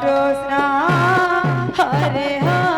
Krishna Hare Hare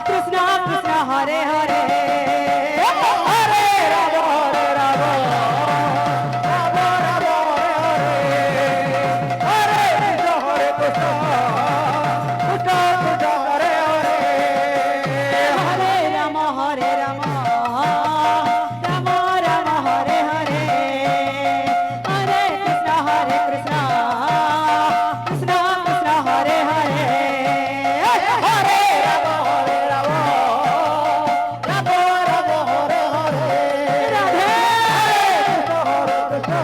Krishna Krishna Hare Hare Hare Rama Hare Rama Rama Rama Hare Hare Krishna Krishna Krishna Hare Hare Hare Rama Hare Rama Rama Rama Hare Hare Hare Krishna Krishna Krishna Hare Hare Hare Rama Hare Rama Rama Rama Hare Hare Radhe Hare Krishna Krishna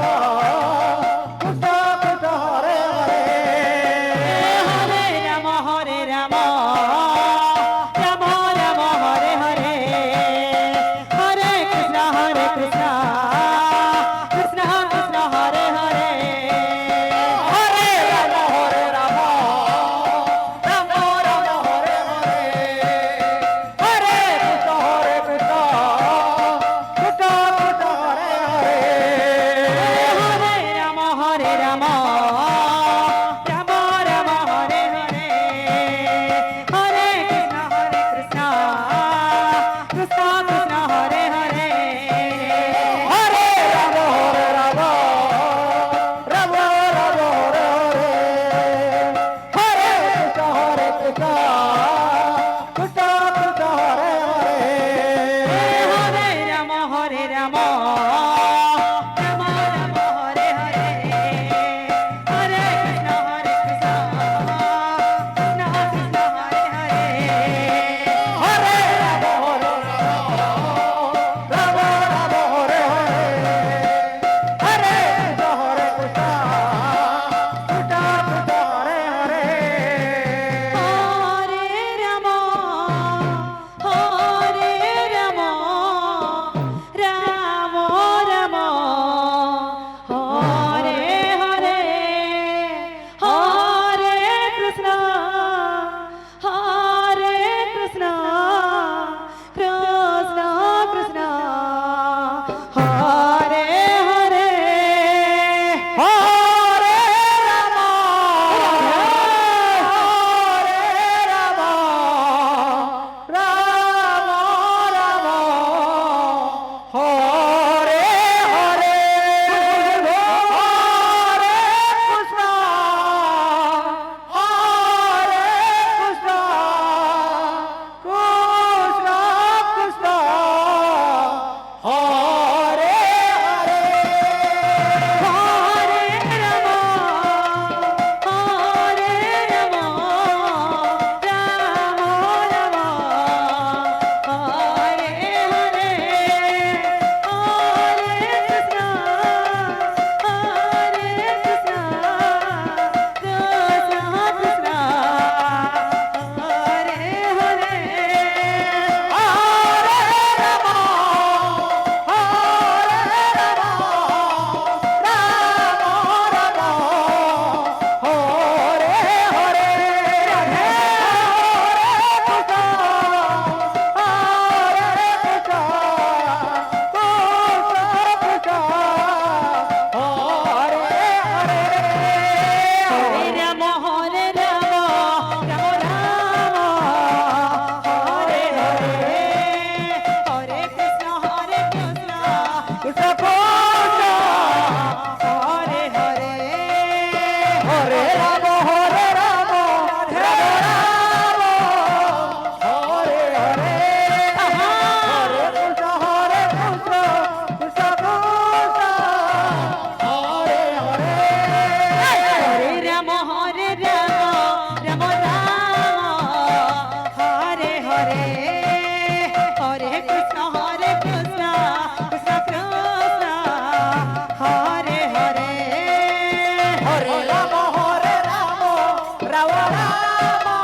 Krishna Hare Hare Hare Rama Hare Rama Rama Rama Hare Hare Hare Krishna Krishna Krishna Krishna Hare Hare Hare Rama Hare Rama Rama Rama Hare Hare Hare Krishna Krishna Krishna Krishna Hare Hare Hare Rama Hare Rama Rama Rama Hare Hare Hare Krishna Krishna Krishna Krishna Hare Hare Hare Rama Hare Rama Rama Rama Hare Hare Hare Krishna Krishna Krishna Krishna Hare Hare Hare Rama Hare Rama Rama Rama Hare Hare Hare Krishna Krishna Krishna Krishna Hare Hare Hare Rama Hare Rama Rama Rama Hare Hare Hare Krishna Krishna Krishna Krishna Hare Hare Hare Rama Hare Rama Rama Rama Hare Hare Hare Krishna Krishna Krishna Krishna Hare Hare Hare Rama Hare Rama Rama Rama Hare Hare Hare Krishna Hare Krishna Krishna Krishna Hare Hare Hare Rama Hare Rama Rama Rama Hare Hare Hare Krishna Krishna Krishna Hare Hare Hare Rama Hare Rama Rama Rama Hare Hare Hare Krishna Krishna Hare Hare Hare Rama Hare Rama Rama Rama Hare Hare Hare Krishna Krishna Krishna Hare Hare Hare Rama Hare Rama Rama Rama Hare Hare Hare Krishna Krishna Krishna Krishna Hare Hare Hare Rama Hare Rama Rama Rama